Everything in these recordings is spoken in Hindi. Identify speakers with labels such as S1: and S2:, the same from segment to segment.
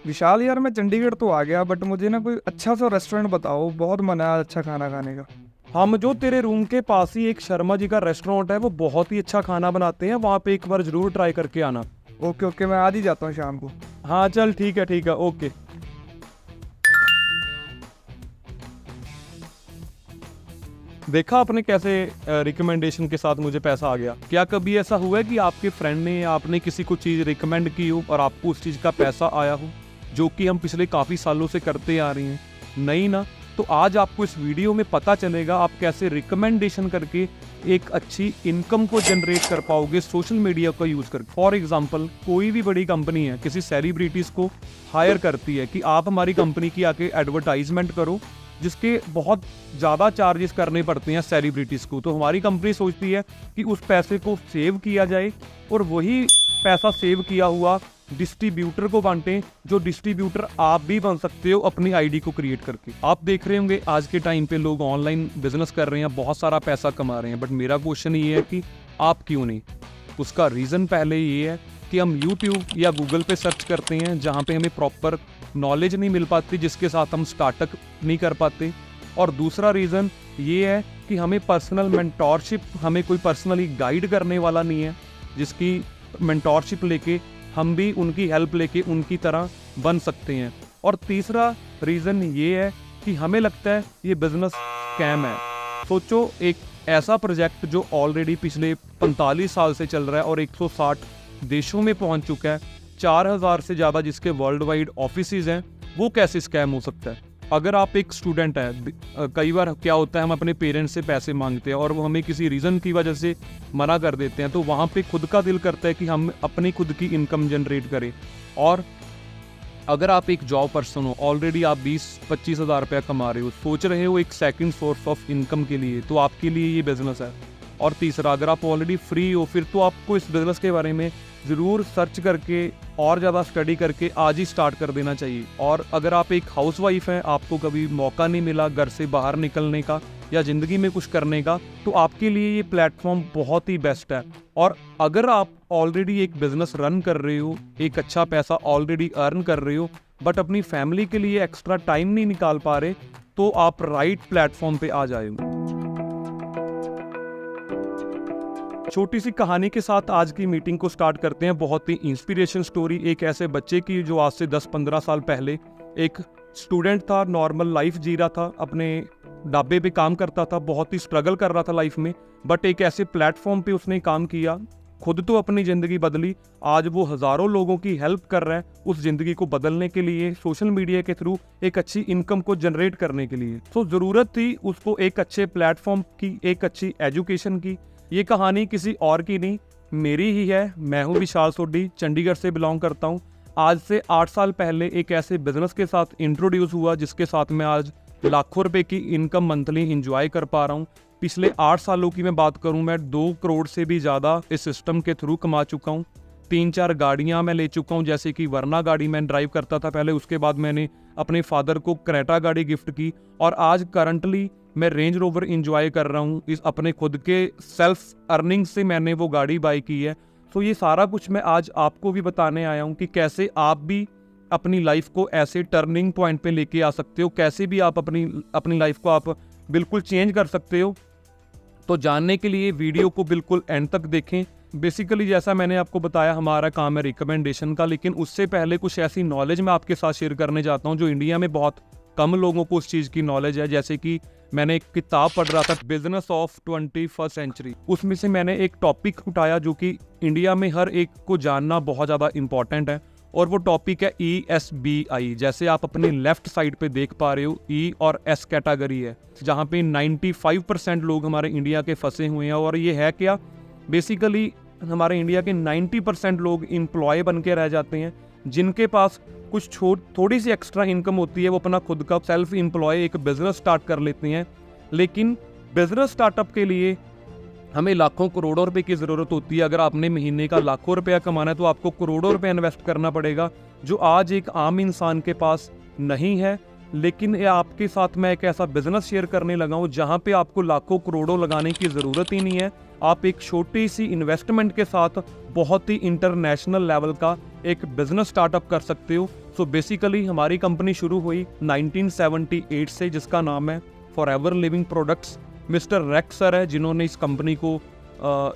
S1: विशाल यार, मैं चंडीगढ़ तो आ गया बट मुझे ना कोई अच्छा सा रेस्टोरेंट बताओ, बहुत मन है अच्छा खाना खाने का।
S2: हम जो तेरे रूम के पास ही एक शर्मा जी का रेस्टोरेंट है, वो बहुत ही अच्छा खाना बनाते हैं। वहाँ पे एक बार जरूर ट्राई करके आना।
S1: ओके ओके, मैं आज ही जाता हूँ शाम को।
S2: हाँ चल ठीक है ओके। देखा आपने कैसे रिकमेंडेशन के साथ मुझे पैसा आ गया। क्या कभी ऐसा हुआ है कि आपके फ्रेंड ने या आपने किसी को चीज़ रिकमेंड की हो और आपको उस चीज़ का पैसा आया हो, जो कि हम पिछले काफ़ी सालों से करते आ रहे हैं? नहीं ना? तो आज आपको इस वीडियो में पता चलेगा आप कैसे रिकमेंडेशन करके एक अच्छी इनकम को जनरेट कर पाओगे सोशल मीडिया का यूज़ करके। फॉर एग्जांपल, कोई भी बड़ी कंपनी है किसी सेलिब्रिटीज़ को हायर करती है कि आप हमारी कंपनी की आके एडवर्टाइजमेंट करो, जिसके बहुत ज़्यादा चार्जेस करने पड़ते हैं सेलिब्रिटीज़ को। तो हमारी कंपनी सोचती है कि उस पैसे को सेव किया जाए और वही पैसा सेव किया हुआ डिस्ट्रीब्यूटर को बांटें, जो डिस्ट्रीब्यूटर आप भी बन सकते हो अपनी आईडी को क्रिएट करके। आप देख रहे होंगे आज के टाइम पे लोग ऑनलाइन बिजनेस कर रहे हैं, बहुत सारा पैसा कमा रहे हैं, बट मेरा क्वेश्चन ये है कि आप क्यों नहीं? उसका रीज़न पहले ये है कि हम YouTube या Google पे सर्च करते हैं, जहाँ पे हमें प्रॉपर नॉलेज नहीं मिल पाती, जिसके साथ हम स्टार्टअप नहीं कर पाते। और दूसरा रीज़न ये है कि हमें पर्सनल मेंटोरशिप, हमें कोई पर्सनली गाइड करने वाला नहीं है, जिसकी मेंटोरशिप लेके हम भी उनकी हेल्प लेके उनकी तरह बन सकते हैं। और तीसरा रीज़न ये है कि हमें लगता है ये बिज़नेस स्कैम है। सोचो, एक ऐसा प्रोजेक्ट जो ऑलरेडी पिछले 45 साल से चल रहा है और 160 देशों में पहुंच चुका है, 4000 से ज़्यादा जिसके वर्ल्ड वाइड ऑफिसेज हैं, वो कैसे स्कैम हो सकता है? अगर आप एक स्टूडेंट हैं, कई बार क्या होता है हम अपने पेरेंट्स से पैसे मांगते हैं और वो हमें किसी रीज़न की वजह से मना कर देते हैं, तो वहाँ पे खुद का दिल करता है कि हम अपनी खुद की इनकम जनरेट करें। और अगर आप एक जॉब पर्सन हो, ऑलरेडी आप 20-25 हज़ार रुपया कमा रहे हो, सोच रहे हो एक सेकंड सोर्स ऑफ इनकम के लिए, तो आपके लिए ये बिज़नेस है। और तीसरा, अगर आप ऑलरेडी फ्री हो, फिर तो आपको इस बिज़नेस के बारे में ज़रूर सर्च करके और ज़्यादा स्टडी करके आज ही स्टार्ट कर देना चाहिए। और अगर आप एक हाउसवाइफ हैं, आपको कभी मौका नहीं मिला घर से बाहर निकलने का या ज़िंदगी में कुछ करने का, तो आपके लिए ये प्लेटफॉर्म बहुत ही बेस्ट है। और अगर आप ऑलरेडी एक बिज़नेस रन कर रहे हो, एक अच्छा पैसा ऑलरेडी अर्न कर रहे हो, बट अपनी फैमिली के लिए एक्स्ट्रा टाइम नहीं निकाल पा रहे, तो आप राइट प्लेटफॉर्म पे आ जाएंगे। छोटी सी कहानी के साथ आज की मीटिंग को स्टार्ट करते हैं। बहुत ही इंस्पिरेशन स्टोरी एक ऐसे बच्चे की जो आज से 10-15 साल पहले एक स्टूडेंट था, नॉर्मल लाइफ जी रहा था, अपने ढाबे पे काम करता था, बहुत ही स्ट्रगल कर रहा था लाइफ में, बट एक ऐसे प्लेटफॉर्म पे उसने काम किया, खुद तो अपनी ज़िंदगी बदली, आज वो हज़ारों लोगों की हेल्प कर रहा है उस ज़िंदगी को बदलने के लिए, सोशल मीडिया के थ्रू एक अच्छी इनकम को जनरेट करने के लिए। तो ज़रूरत थी उसको एक अच्छे प्लेटफॉर्म की, एक अच्छी एजुकेशन की। ये कहानी किसी और की नहीं, मेरी ही है। मैं हूँ विशाल सोडी, चंडीगढ़ से बिलोंग करता हूँ। आज से 8 साल पहले एक ऐसे बिजनेस के साथ इंट्रोड्यूस हुआ, जिसके साथ मैं आज लाखों रुपए की इनकम मंथली इंजॉय कर पा रहा हूँ। पिछले 8 सालों की मैं बात करूँ, मैं 2 करोड़ से भी ज़्यादा इस सिस्टम के थ्रू कमा चुका हूँ। 3-4 गाड़ियाँ मैं ले चुका हूँ, जैसे कि वरना गाड़ी मैं ड्राइव करता था पहले, उसके बाद मैंने अपने फादर को क्रेटा गाड़ी गिफ्ट की, और आज करंटली मैं रेंज रोवर इंजॉय कर रहा हूँ। इस अपने खुद के सेल्फ अर्निंग से मैंने वो गाड़ी बाई की है। तो ये सारा कुछ मैं आज आपको भी बताने आया हूँ कि कैसे आप भी अपनी लाइफ को ऐसे टर्निंग पॉइंट पे लेके आ सकते हो, कैसे भी आप अपनी लाइफ को आप बिल्कुल चेंज कर सकते हो। तो जानने के लिए वीडियो को बिल्कुल एंड तक देखें। बेसिकली जैसा मैंने आपको बताया, हमारा काम है रिकमेंडेशन का, लेकिन उससे पहले कुछ ऐसी नॉलेज मैं आपके साथ शेयर करने जाता हूँ जो इंडिया में बहुत कम लोगों को उस चीज़ की नॉलेज है। जैसे कि मैंने एक किताब पढ़ रहा था, बिजनेस ऑफ 21st सेंचुरी, उसमें से मैंने एक टॉपिक उठाया जो कि इंडिया में हर एक को जानना बहुत ज़्यादा इंपॉर्टेंट है, और वो टॉपिक है ESBI। जैसे आप अपनी लेफ्ट साइड पे देख पा रहे हो, E और S कैटेगरी है, जहाँ पे 95% लोग हमारे इंडिया के फंसे हुए हैं। और ये है क्या, बेसिकली हमारे इंडिया के 90% लोग एम्प्लॉय बन के रह जाते हैं, जिनके पास कुछ थोड़ी सी एक्स्ट्रा इनकम होती है, वो अपना खुद का सेल्फ एम्प्लॉय एक बिजनेस स्टार्ट कर लेते हैं। लेकिन बिजनेस स्टार्टअप के लिए हमें लाखों करोड़ों रुपए की ज़रूरत होती है। अगर आपने महीने का लाखों रुपया कमाना है, तो आपको करोड़ों रुपए इन्वेस्ट करना पड़ेगा, जो आज एक आम इंसान के पास नहीं है। लेकिन ये आपके साथ मैं एक ऐसा बिजनेस शेयर करने लगा हूँ जहाँ पे आपको लाखों करोड़ों लगाने की ज़रूरत ही नहीं है। आप एक छोटी सी इन्वेस्टमेंट के साथ बहुत ही इंटरनेशनल लेवल का एक बिजनेस स्टार्टअप कर सकते हो। सो बेसिकली हमारी कंपनी शुरू हुई 1978 से, जिसका नाम है forever living products. Mister racks sir है जिन्होंने इस कंपनी को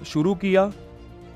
S2: शुरू किया,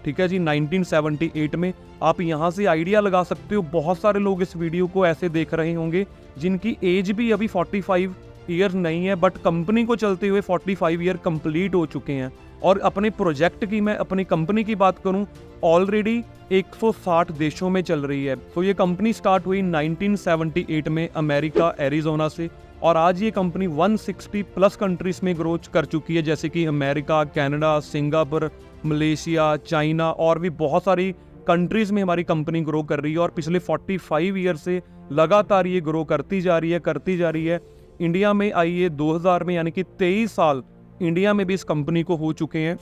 S2: ठीक है जी, 1978 में। आप यहाँ से आइडिया लगा सकते हो, बहुत सारे लोग इस वीडियो को ऐसे देख रहे होंगे जिनकी एज भी अभी 45 ईयर नहीं है, बट कंपनी को चलते हुए 45 ईयर कंप्लीट हो चुके हैं। और अपने प्रोजेक्ट की, मैं अपनी कंपनी की बात करूं, ऑलरेडी 160 देशों में चल रही है। तो ये कंपनी स्टार्ट हुई 1978 में अमेरिका एरिजोना से, और आज ये कंपनी 160 प्लस कंट्रीज में ग्रो कर चुकी है, जैसे कि America, Canada, Singapore, Malaysia, China और भी बहुत सारी कंट्रीज में हमारी कंपनी ग्रो कर रही है। और पिछले 45 ईयर से लगातार ये ग्रो करती जा रही है। इंडिया में आई है 2000 में, यानी कि 23 साल इंडिया में भी इस कंपनी को हो चुके हैं।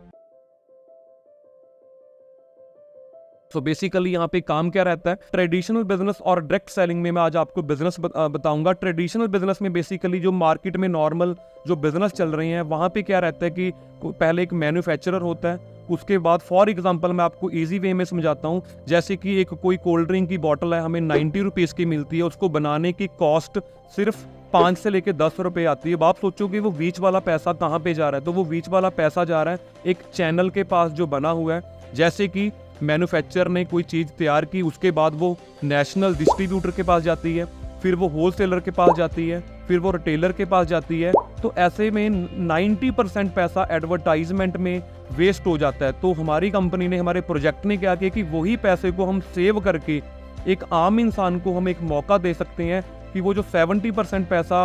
S2: तो बेसिकली यहाँ पे काम क्या रहता है, ट्रेडिशनल बिजनेस और डायरेक्ट सेलिंग में मैं आज आपको बिजनेस बताऊंगा। ट्रेडिशनल बिजनेस में बेसिकली जो मार्केट में नॉर्मल जो बिजनेस चल रहे हैं, वहाँ पे क्या रहता है कि पहले एक मैन्युफैक्चरर होता है, उसके बाद फॉर एग्जांपल मैं आपको इजी वे में समझाता हूँ, जैसे कि एक कोई कोल्ड ड्रिंक की बॉटल है, हमें 90 रुपीज़ की मिलती है, उसको बनाने की कॉस्ट सिर्फ 5 से लेकर 10 रुपये आती है। अब आप सोचोगे वो बीच वाला पैसा कहाँ पे जा रहा है, तो वो बीच वाला पैसा जा रहा है एक चैनल के पास जो बना हुआ है। जैसे कि मैन्युफैक्चरर ने कोई चीज़ तैयार की, उसके बाद वो नेशनल डिस्ट्रीब्यूटर के पास जाती है, फिर वो होलसेलर के पास जाती है, फिर वो रिटेलर के पास जाती है। तो ऐसे में 90% पैसा एडवर्टाइजमेंट में वेस्ट हो जाता है। तो हमारी कंपनी ने, हमारे प्रोजेक्ट ने क्या किया कि वही पैसे को हम सेव करके एक आम इंसान को हम एक मौका दे सकते हैं कि वो जो 70% पैसा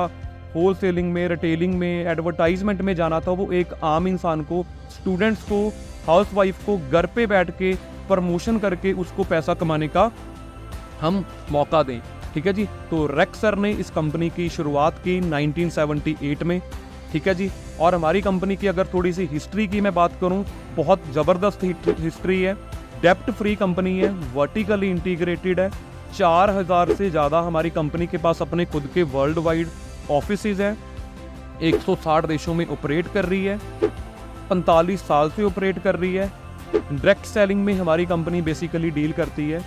S2: होलसेलिंग में, रिटेलिंग में, एडवर्टाइजमेंट में जाना था, वो एक आम इंसान को, स्टूडेंट्स को, हाउसवाइफ को घर पे बैठ के प्रमोशन करके उसको पैसा कमाने का हम मौका दें, ठीक है जी। तो रेक्स सर ने इस कंपनी की शुरुआत की 1978 में, ठीक है जी। और हमारी कंपनी की अगर थोड़ी सी हिस्ट्री की मैं बात करूं, बहुत ज़बरदस्त हिस्ट्री है। डेप्ट फ्री कंपनी है, वर्टिकली इंटीग्रेटेड है, 4000 से ज़्यादा हमारी कंपनी के पास अपने खुद के वर्ल्ड वाइड ऑफिसेज हैं, 160 देशों में ऑपरेट कर रही है, 45 साल से ऑपरेट कर रही है। डायरेक्ट सेलिंग में हमारी कंपनी बेसिकली डील करती है,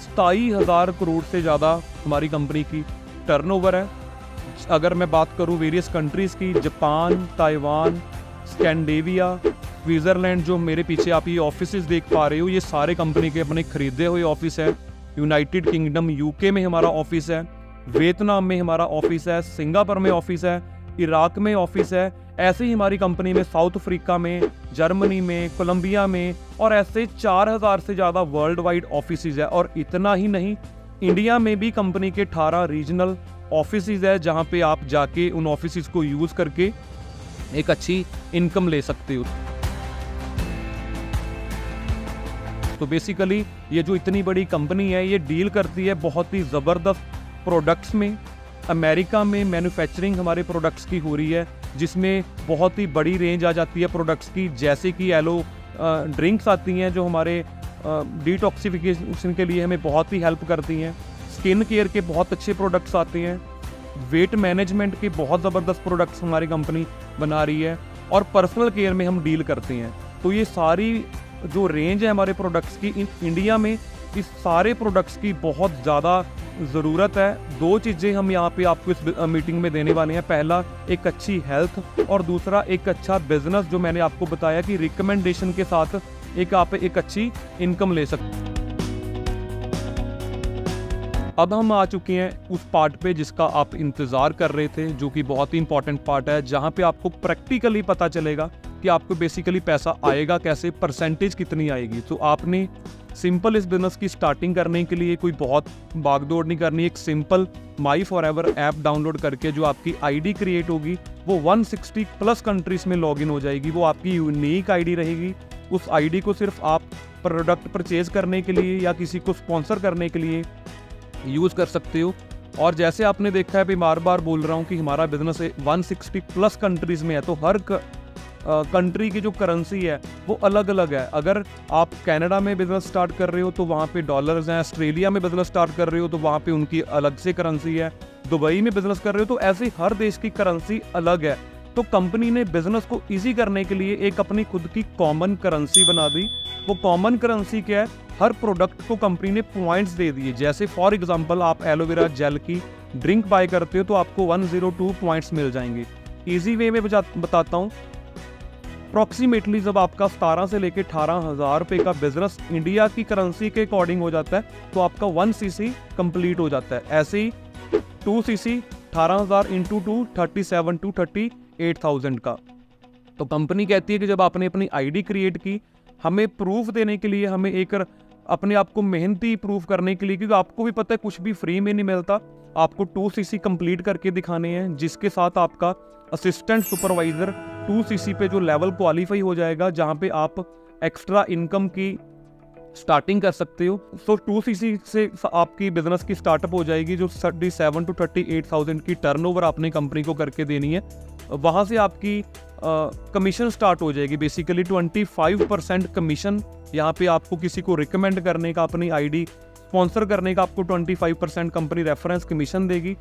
S2: 27,000 करोड़ से ज़्यादा हमारी कंपनी की टर्नओवर है। अगर मैं बात करूं वेरियस कंट्रीज़ की, जापान, ताइवान, स्कैंडिनेविया, स्विट्ज़रलैंड, जो मेरे पीछे आप ये ऑफिसेज देख पा रहे हो, ये सारे कंपनी के अपने खरीदे हुए ऑफिस है। यूनाइटेड किंगडम यूके में हमारा ऑफिस है, वियतनाम में हमारा ऑफिस है, सिंगापुर में ऑफिस है, इराक में ऑफिस है। ऐसे ही हमारी कंपनी में साउथ अफ्रीका में, जर्मनी में, कोलंबिया में, और ऐसे 4000 से ज़्यादा वर्ल्ड वाइड ऑफिसेज है। और इतना ही नहीं, इंडिया में भी कंपनी के 18 रीजनल ऑफिसेज है, जहाँ पे आप जाके उन ऑफिसेज को यूज़ करके एक अच्छी इनकम ले सकते हो। तो बेसिकली ये जो इतनी बड़ी कंपनी है, ये डील करती है बहुत ही ज़बरदस्त प्रोडक्ट्स में। अमेरिका में मैन्युफैक्चरिंग हमारे प्रोडक्ट्स की हो रही है, जिसमें बहुत ही बड़ी रेंज आ जाती है प्रोडक्ट्स की, जैसे कि एलो ड्रिंक्स आती हैं जो हमारे डिटॉक्सिफिकेशन के लिए हमें बहुत ही हेल्प करती हैं। स्किन केयर के बहुत अच्छे प्रोडक्ट्स आते हैं, वेट मैनेजमेंट के बहुत ज़बरदस्त प्रोडक्ट्स हमारी कंपनी बना रही है, और पर्सनल केयर में हम डील करते हैं। तो ये सारी जो रेंज है हमारे प्रोडक्ट्स की, इंडिया में इस सारे प्रोडक्ट्स की बहुत ज़्यादा ज़रूरत है। 2 चीज़ें हम यहाँ पे आपको इस मीटिंग में देने वाले हैं। पहला, एक अच्छी हेल्थ, और दूसरा एक अच्छा बिजनेस, जो मैंने आपको बताया कि रिकमेंडेशन के साथ आप एक अच्छी इनकम ले सकते हैं। अब हम आ चुके हैं उस पार्ट पे जिसका आप इंतज़ार कर रहे थे, जो कि बहुत ही इंपॉर्टेंट पार्ट है, जहाँ पे आपको प्रैक्टिकली पता चलेगा कि आपको बेसिकली पैसा आएगा कैसे, परसेंटेज कितनी आएगी। तो आपने सिंपल इस बिजनेस की स्टार्टिंग करने के लिए कोई बहुत भागदौड़ नहीं करनी। एक सिंपल माई फॉरएवर ऐप डाउनलोड करके जो आपकी आईडी क्रिएट होगी, वो 160 प्लस कंट्रीज में लॉगिन हो जाएगी। वो आपकी यूनिक आईडी रहेगी। उस आईडी को सिर्फ आप प्रोडक्ट परचेज करने के लिए या किसी को स्पॉन्सर करने के लिए यूज़ कर सकते हो। और जैसे आपने देखा है, बार बार बोल रहा हूँ कि हमारा बिजनेस 160 प्लस कंट्रीज़ में है, तो हर कंट्री की जो करेंसी है वो अलग अलग है। अगर आप कनाडा में बिजनेस स्टार्ट कर रहे हो तो वहाँ पे डॉलर्स हैं, ऑस्ट्रेलिया में बिजनेस स्टार्ट कर रहे हो तो वहाँ पे उनकी अलग से करेंसी है, दुबई में बिजनेस कर रहे हो तो ऐसे हर देश की करेंसी अलग है। तो कंपनी ने बिजनेस को ईजी करने के लिए एक अपनी खुद की कॉमन करेंसी बना दी, वो कॉमन करेंसी क्या है, हर प्रोडक्ट को कंपनी ने पॉइंट्स दे दिए। जैसे फॉर एग्जांपल आप एलोवेरा जेल की ड्रिंक बाय करते हो तो आपको 102 पॉइंट्स मिल जाएंगे। इजी वे में बताता हूँ, अप्रॉक्सीमेटली जब आपका 17 से लेकर 18,000 रुपये का बिजनेस इंडिया की करेंसी के अकॉर्डिंग हो जाता है तो आपका 1 सीसी कंप्लीट हो जाता है। ऐसे ही 2 सीसी 18,000 इंटू 2 37 to 38,000 का। तो कंपनी कहती है कि जब आपने अपनी आईडी क्रिएट की, हमें प्रूफ देने के लिए, हमें एक अपने आप को मेहनती प्रूफ करने के लिए, क्योंकि आपको भी पता है कुछ भी फ्री में नहीं मिलता, आपको 2 सीसी कंप्लीट करके दिखाने हैं, जिसके साथ आपका असिस्टेंट सुपरवाइजर 2 सीसी पे जो लेवल क्वालिफाई हो जाएगा, जहां पे आप एक्स्ट्रा इनकम की स्टार्टिंग कर सकते हो। सो 2 सीसी से आपकी बिजनेस की स्टार्टअप हो जाएगी, जो 37 to 38,000 की टर्नओवर आपने कंपनी को करके देनी है। वहाँ से आपकी कमीशन स्टार्ट हो जाएगी। बेसिकली 25% कमीशन, यहाँ पे आपको किसी को रिकमेंड करने का, अपनी आईडी स्पॉन्सर करने का आपको 25% कंपनी रेफरेंस कमीशन देगी।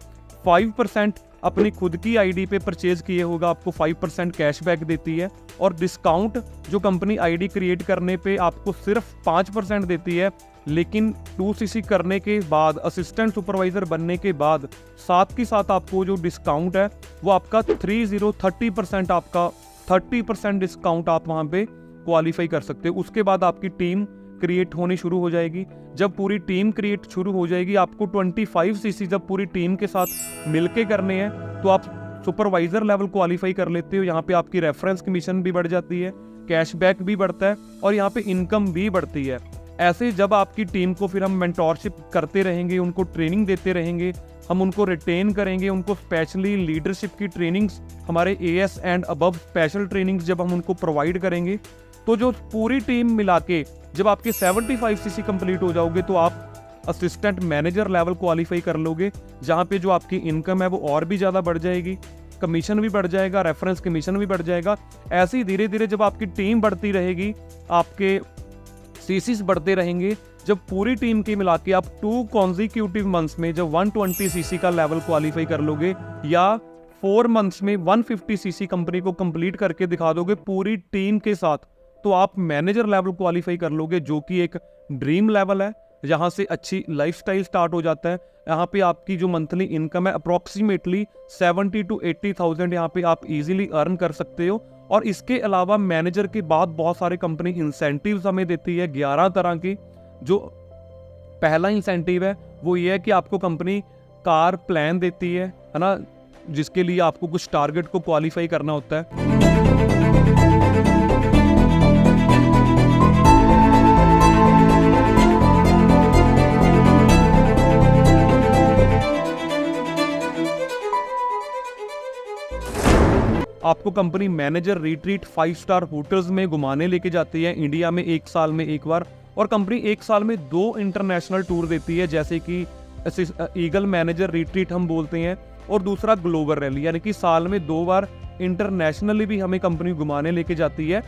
S2: 5% अपनी खुद की आईडी पे परचेज किए होगा आपको 5% कैशबैक देती है, और डिस्काउंट जो कंपनी आईडी क्रिएट करने पे आपको सिर्फ 5% देती है। लेकिन 2 सीसी करने के बाद, असिस्टेंट सुपरवाइजर बनने के बाद, साथ के साथ आपको जो डिस्काउंट है वो आपका 30% आपका 30% डिस्काउंट आप वहाँ पे क्वालिफाई कर सकते हो। उसके बाद आपकी टीम क्रिएट होनी शुरू हो जाएगी। जब पूरी टीम क्रिएट शुरू हो जाएगी, आपको 25 सीसी जब पूरी टीम के साथ मिलके करने हैं तो आप सुपरवाइजर लेवल क्वालिफाई कर लेते हो। यहाँ पे आपकी रेफरेंस कमीशन भी बढ़ जाती है, कैशबैक भी बढ़ता है, और यहाँ पे इनकम भी बढ़ती है। ऐसे जब आपकी टीम को फिर हम मेंटोरशिप करते रहेंगे, उनको ट्रेनिंग देते रहेंगे, हम उनको रिटेन करेंगे, उनको स्पेशली लीडरशिप की ट्रेनिंग्स, हमारे AS and above special trainings जब हम उनको प्रोवाइड करेंगे, तो जो पूरी टीम मिला के जब आपके 75 सीसी कंप्लीट हो जाओगे तो आप असिस्टेंट मैनेजर लेवल क्वालिफाई कर लोगे, जहाँ पे जो आपकी इनकम है वो और भी ज़्यादा बढ़ जाएगी, कमीशन भी बढ़ जाएगा, रेफरेंस कमीशन भी बढ़ जाएगा। ऐसे ही धीरे धीरे जब आपकी टीम बढ़ती रहेगी, आपके सीसीस बढ़ते रहेंगे। जब पूरी टीम की मिला के आप 2 कॉन्जिक्यूटिव मंथ्स में जब 120 सीसी का लेवल क्वालिफाई कर लोगे, या 4 मंथ्स में 150 सीसी कंपनी को कंप्लीट करके दिखा दोगे पूरी टीम के साथ, तो आप मैनेजर लेवल क्वालिफाई कर लोगे, जो कि एक ड्रीम लेवल है, जहां से अच्छी लाइफस्टाइल स्टार्ट हो जाता है। यहाँ पे आपकी जो मंथली इनकम है अप्रॉक्सीमेटली 70 to 80,000 यहाँ पे आप इजीली अर्न कर सकते हो। और इसके अलावा मैनेजर के बाद बहुत सारे कंपनी इंसेंटिव्स हमें देती है, 11 तरह की। जो पहला इंसेंटिव है वो ये है कि आपको कंपनी कार प्लान देती है ना, जिसके लिए आपको कुछ टारगेट को क्वालिफाई करना होता है। आपको company manager retreat 5 star hotels में घुमाने लेके जाती है इंडिया में 1 साल में 1 बार, और कंपनी 1 साल में 2 इंटरनेशनल टूर देती है, जैसे कि ईगल मैनेजर रिट्रीट हम बोलते हैं, और दूसरा ग्लोबल रैली, यानी कि साल में 2 बार इंटरनेशनली भी हमें कंपनी घुमाने लेके जाती है,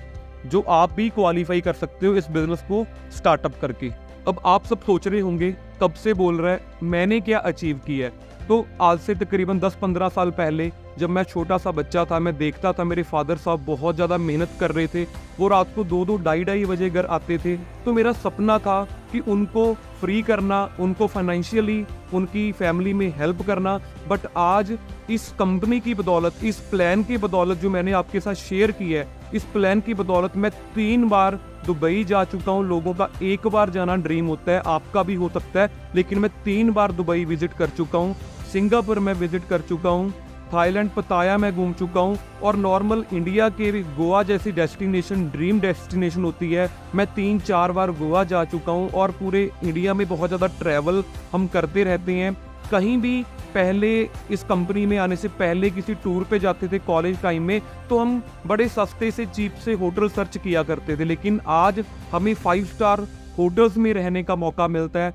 S2: जो आप भी क्वालिफाई कर सकते हो इस बिजनेस को स्टार्टअप करके। अब आप सब सोच रहे होंगे कब से बोल रहा है, मैंने क्या अचीव किया है। तो आज से तकरीबन 10-15 साल पहले जब मैं छोटा सा बच्चा था, मैं देखता था मेरे फादर साहब बहुत ज़्यादा मेहनत कर रहे थे, वो रात को 2-2 ढाई बजे घर आते थे। तो मेरा सपना था कि उनको फ्री करना, उनको फाइनेंशियली उनकी फैमिली में हेल्प करना। बट आज इस कंपनी की बदौलत, इस प्लान की बदौलत जो मैंने आपके साथ शेयर की है, इस प्लान की बदौलत मैं 3 बार दुबई जा चुका हूँ। लोगों का 1 बार जाना ड्रीम होता है, आपका भी हो सकता है, लेकिन मैं 3 बार दुबई विजिट कर चुका हूँ, सिंगापुर में विजिट कर चुका हूँ, थाईलैंड पताया में घूम चुका हूँ, और नॉर्मल इंडिया के गोवा जैसी डेस्टिनेशन ड्रीम डेस्टिनेशन होती है, मैं 3-4 बार गोवा जा चुका हूँ। और पूरे इंडिया में बहुत ज़्यादा ट्रैवल हम करते रहते हैं। कहीं भी पहले इस कंपनी में आने से पहले किसी टूर पे जाते थे कॉलेज टाइम में, तो हम बड़े सस्ते से चीप से होटल सर्च किया करते थे, लेकिन आज हमें 5 स्टार होटल्स में रहने का मौका मिलता है।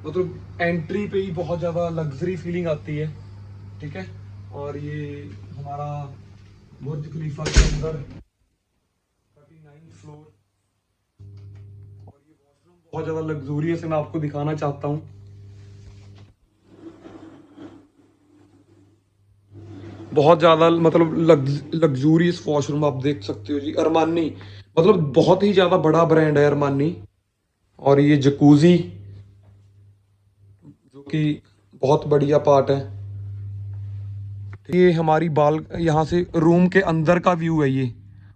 S2: मतलब एंट्री पे ही बहुत ज़्यादा लग्जरी फीलिंग आती है, ठीक है। और ये हमारा बुर्ज खलीफा के अंदर 39 फ्लोर, और ये वॉशरूम बहुत ज़्यादा लग्जूरियस है, मैं आपको दिखाना चाहता हूँ। बहुत ज़्यादा मतलब लग्जूरियस वॉशरूम आप देख सकते हो जी, अरमानी,
S3: मतलब बहुत ही ज़्यादा बड़ा ब्रांड है अरमानी। और ये जकूजी जो कि बहुत बढ़िया पार्ट है। ये हमारी बाल यहाँ से रूम के अंदर का व्यू है ये,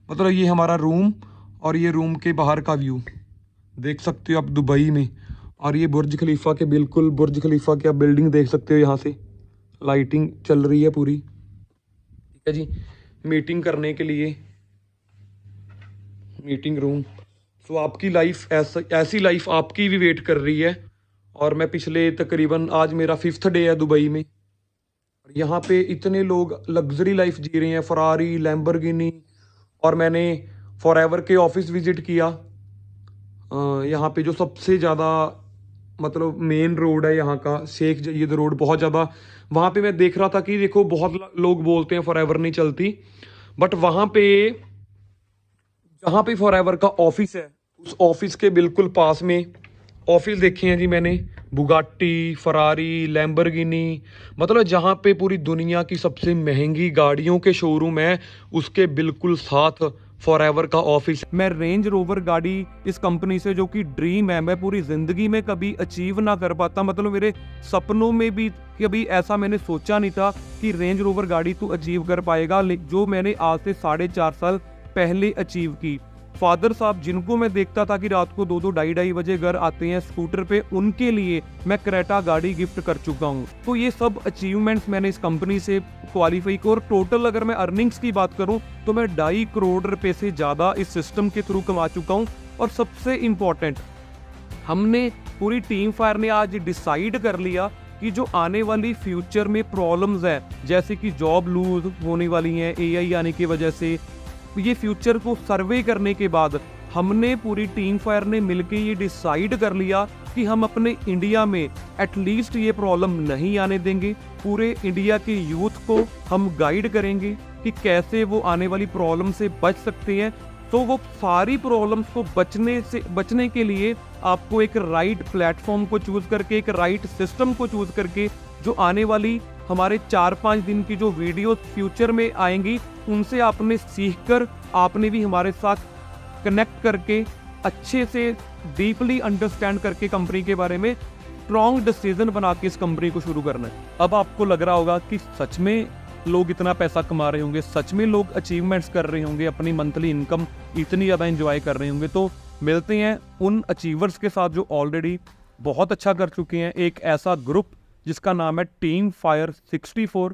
S3: मतलब ये हमारा रूम और ये रूम के बाहर का व्यू देख सकते हो आप दुबई में। और ये बुर्ज खलीफा के बिल्कुल, बुर्ज खलीफा की आप बिल्डिंग देख सकते हो, यहाँ से लाइटिंग चल रही है पूरी। ठीक है जी, मीटिंग करने के लिए मीटिंग रूम। सो आपकी लाइफ ऐसी लाइफ आपकी भी वेट कर रही है। और मैं पिछले तकरीबन, आज मेरा 5th डे है दुबई में। यहाँ पे इतने लोग लग्जरी लाइफ जी रहे हैं, फरारी, लैम्बोर्गिनी। और मैंने फॉरएवर के ऑफिस विजिट किया। यहाँ पे जो सबसे ज़्यादा मतलब मेन रोड है यहाँ का, शेख जयद रोड, बहुत ज़्यादा वहाँ पे मैं देख रहा था कि देखो बहुत लोग बोलते हैं फॉरएवर नहीं चलती, बट वहाँ पे जहाँ पे फॉरएवर का ऑफिस है उस ऑफिस के बिल्कुल पास में ऑफिस देखे हैं जी मैंने, बुगाटी, फरारी, लैम्बोर्गिनी। मतलब जहाँ पे पूरी दुनिया की सबसे महंगी गाड़ियों के शोरूम है उसके बिल्कुल साथ फॉरएवर का ऑफिस।
S2: मैं रेंज रोवर गाड़ी इस कंपनी से, जो कि ड्रीम है, मैं पूरी ज़िंदगी में कभी अचीव ना कर पाता। मतलब मेरे सपनों में भी कभी ऐसा मैंने सोचा नहीं था कि रेंज रोवर गाड़ी तू अचीव कर पाएगा, जो मैंने आज से 4.5 साल पहले अचीव की। फादर साहब जिनको मैं देखता था कि रात को 2-2 ढाई बजे घर आते हैं स्कूटर पे, उनके लिए मैं क्रेटा गाड़ी गिफ्ट कर चुका हूँ। तो ये सब अचीवमेंट्स मैंने इस कंपनी से क्वालिफाई की। और टोटल अगर मैं अर्निंग्स की बात करूँ तो मैं 2.5 करोड़ रुपए से ज़्यादा इस सिस्टम के थ्रू कमा चुका हूँ। और सबसे इम्पोर्टेंट, हमने पूरी टीम फायर ने आज डिसाइड कर लिया कि जो आने वाली फ्यूचर में प्रॉब्लम्स है, जैसे कि जॉब लूज होने वाली हैं AI आने की वजह से, ये फ्यूचर को सर्वे करने के बाद हमने पूरी टीम फायर ने मिलकर ये डिसाइड कर लिया कि हम अपने इंडिया में एटलीस्ट ये प्रॉब्लम नहीं आने देंगे। पूरे इंडिया के यूथ को हम गाइड करेंगे कि कैसे वो आने वाली प्रॉब्लम से बच सकते हैं। तो वो सारी प्रॉब्लम्स को बचने के लिए आपको एक राइट प्लेटफॉर्म को चूज करके, एक राइट सिस्टम को चूज करके, जो आने वाली हमारे 4-5 दिन की जो वीडियो फ्यूचर में आएंगी उनसे आपने सीखकर, आपने भी हमारे साथ कनेक्ट करके अच्छे से डीपली अंडरस्टैंड करके कंपनी के बारे में स्ट्रॉन्ग डिसीजन बना के इस कंपनी को शुरू करना है। अब आपको लग रहा होगा कि सच में लोग इतना पैसा कमा रहे होंगे, सच में लोग अचीवमेंट्स कर रहे होंगे, अपनी मंथली इनकम इतनी ज़्यादा एंजॉय कर रहे होंगे। तो मिलते हैं उन अचीवर्स के साथ जो ऑलरेडी बहुत अच्छा कर चुके हैं। एक ऐसा ग्रुप जिसका नाम है टीम फायर 64।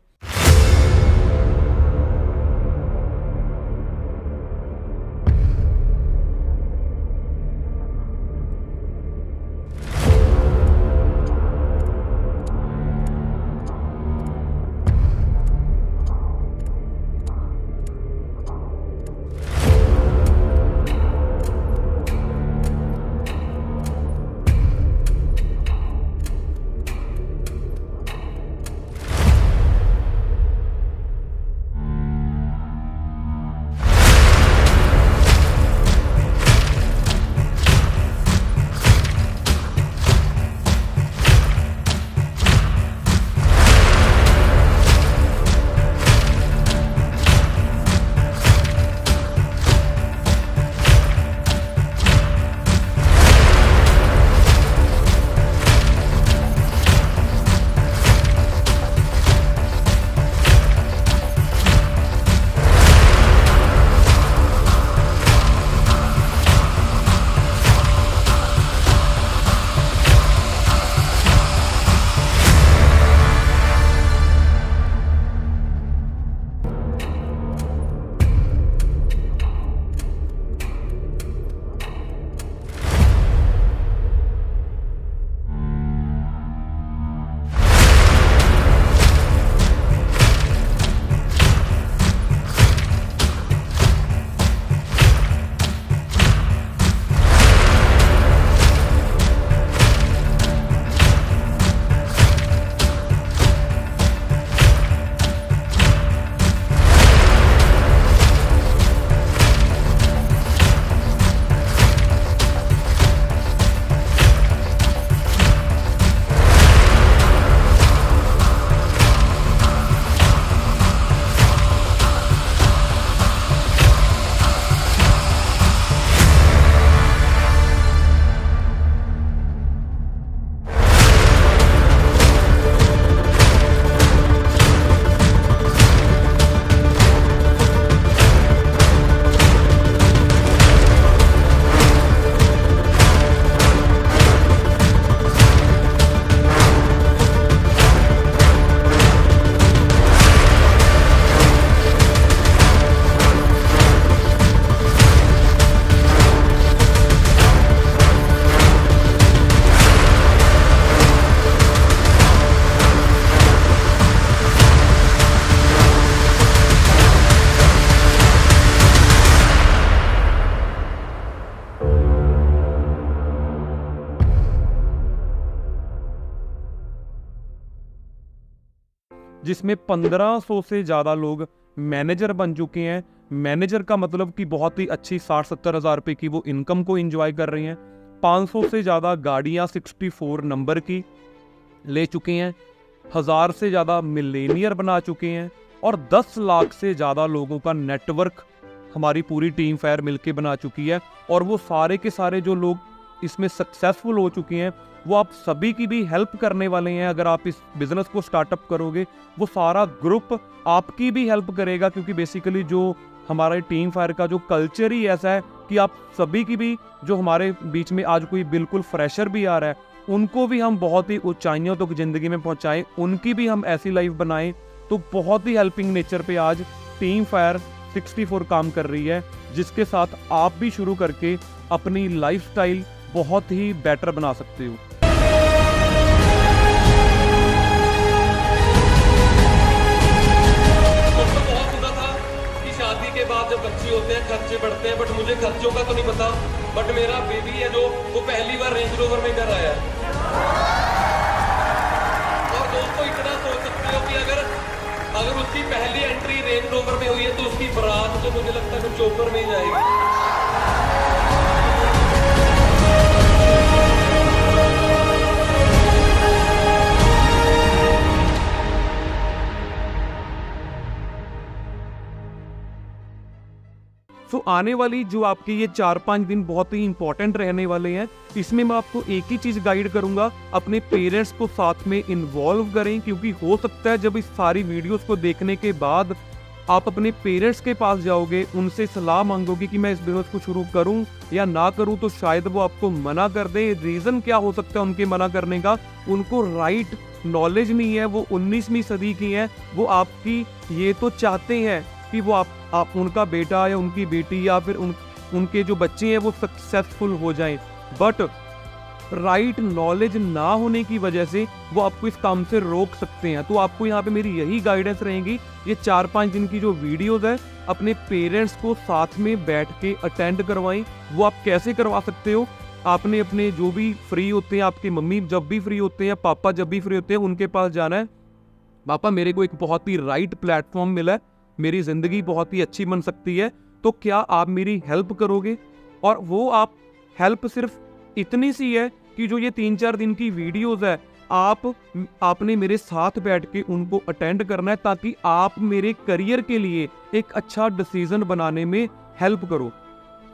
S2: जिसमें 1500 से ज़्यादा लोग मैनेजर बन चुके हैं। मैनेजर का मतलब कि बहुत ही अच्छी 60-70 हज़ार रुपये की वो इनकम को एंजॉय कर रही हैं। 500 से ज़्यादा गाड़ियाँ 64 नंबर की ले चुके हैं। 1000 से ज़्यादा मिलेनियर बना चुके हैं और 10 लाख से ज़्यादा लोगों का नेटवर्क हमारी पूरी टीम फायर मिलके बना चुकी है। और वो सारे के सारे जो लोग इसमें सक्सेसफुल हो चुके हैं वो आप सभी की भी हेल्प करने वाले हैं। अगर आप इस बिज़नेस को स्टार्टअप करोगे वो सारा ग्रुप आपकी भी हेल्प करेगा, क्योंकि बेसिकली जो हमारे टीम फायर का जो कल्चर ही ऐसा है कि आप सभी की भी, जो हमारे बीच में आज कोई बिल्कुल फ्रेशर भी आ रहा है उनको भी हम बहुत ही ऊंचाइयों तक जिंदगी में पहुंचाएं, उनकी भी हम ऐसी लाइफ बनाएं। तो बहुत ही हेल्पिंग नेचर पे आज टीम फायर 64 काम कर रही है, जिसके साथ आप भी शुरू करके अपनी लाइफस्टाइल बहुत ही बेटर बना सकते हो।
S3: शादी के बाद जब बच्चे होते हैं खर्चे बढ़ते हैं, बट मुझे खर्चों का तो नहीं पता। बट मेरा बेबी है जो वो पहली बार रेंज रोवर में घर आया है। और दोस्तों इतना सोच सकते हो कि अगर उसकी पहली एंट्री रेंज रोवर में हुई है तो उसकी बारात तो मुझे लगता है कि चोपर में ही जाएगी।
S2: तो आने वाली जो आपके ये 4-5 दिन बहुत ही इंपॉर्टेंट रहने वाले हैं। इसमें मैं आपको एक ही चीज़ गाइड करूंगा, अपने पेरेंट्स को साथ में इन्वॉल्व करें, क्योंकि हो सकता है जब इस सारी वीडियोस को देखने के बाद आप अपने पेरेंट्स के पास जाओगे, उनसे सलाह मांगोगे कि मैं इस बिजनेस को शुरू करूं या ना करूं, तो शायद वो आपको मना कर दे। रीज़न क्या हो सकता है उनके मना करने का? उनको राइट नॉलेज नहीं है, वो 19वीं सदी की हैं। वो आपकी ये तो चाहते हैं कि वो आप उनका बेटा या उनकी बेटी या फिर उनके जो बच्चे हैं वो सक्सेसफुल हो जाएं, बट राइट नॉलेज ना होने की वजह से वो आपको इस काम से रोक सकते हैं। तो आपको यहाँ पे मेरी यही गाइडेंस रहेगी। ये 4-5 दिन की जो वीडियोस है अपने पेरेंट्स को साथ में बैठ के अटेंड करवाएं। वो आप कैसे करवा सकते हो? आपने अपने जो भी फ्री होते हैं, आपके मम्मी जब भी फ्री होते हैं, पापा जब भी फ्री होते हैं, उनके पास जाना है। पापा मेरे को एक बहुत ही राइट प्लेटफॉर्म मिला है, मेरी ज़िंदगी बहुत ही अच्छी बन सकती है, तो क्या आप मेरी हेल्प करोगे? और वो आप हेल्प सिर्फ इतनी सी है कि जो ये 3-4 दिन की वीडियोस है आपने मेरे साथ बैठ के उनको अटेंड करना है, ताकि आप मेरे करियर के लिए एक अच्छा डिसीजन बनाने में हेल्प करो।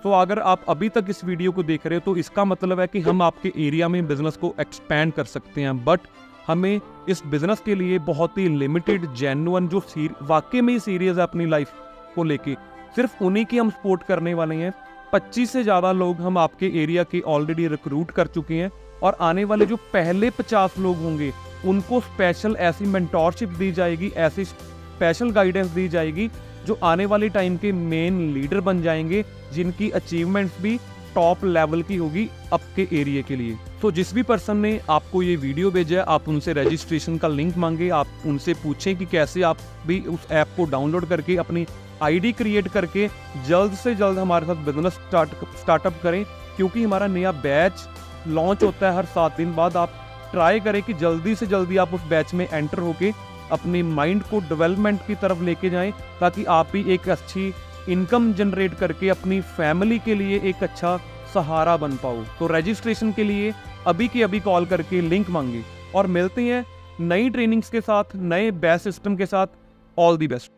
S2: तो अगर आप अभी तक इस वीडियो को देख रहे हो तो इसका मतलब है कि हम आपके एरिया में बिजनेस को एक्सपैंड कर सकते हैं, बट हमें इस बिज़नेस के लिए बहुत ही लिमिटेड जेन्युइन जो वाकई में ही सीरियस है अपनी लाइफ को लेके, सिर्फ उन्हीं की हम सपोर्ट करने वाले हैं। 25 से ज़्यादा लोग हम आपके एरिया के ऑलरेडी रिक्रूट कर चुके हैं, और आने वाले जो पहले 50 लोग होंगे उनको स्पेशल ऐसी मेंटोरशिप दी जाएगी, ऐसी स्पेशल गाइडेंस दी जाएगी जो आने वाले टाइम के मेन लीडर बन जाएंगे, जिनकी अचीवमेंट्स भी टॉप लेवल की होगी आपके एरिया के लिए। तो जिस भी पर्सन ने आपको ये वीडियो भेजा है, आप उनसे रजिस्ट्रेशन का लिंक मांगे, आप उनसे पूछें कि कैसे आप भी उस ऐप को डाउनलोड करके अपनी आईडी क्रिएट करके जल्द से जल्द हमारे साथ बिजनेस स्टार्टअप करें, क्योंकि हमारा नया बैच लॉन्च होता है हर 7 दिन बाद। आप ट्राई करें कि जल्दी से जल्दी आप उस बैच में एंटर होके अपने माइंड को डेवलपमेंट की तरफ लेके जाएं, ताकि आप भी एक अच्छी इनकम जनरेट करके अपनी फैमिली के लिए एक अच्छा सहारा बन पाओ। तो रजिस्ट्रेशन के लिए अभी के अभी कॉल करके लिंक मांगे, और मिलते हैं नई ट्रेनिंग्स के साथ, नए बैच सिस्टम के साथ। All the best.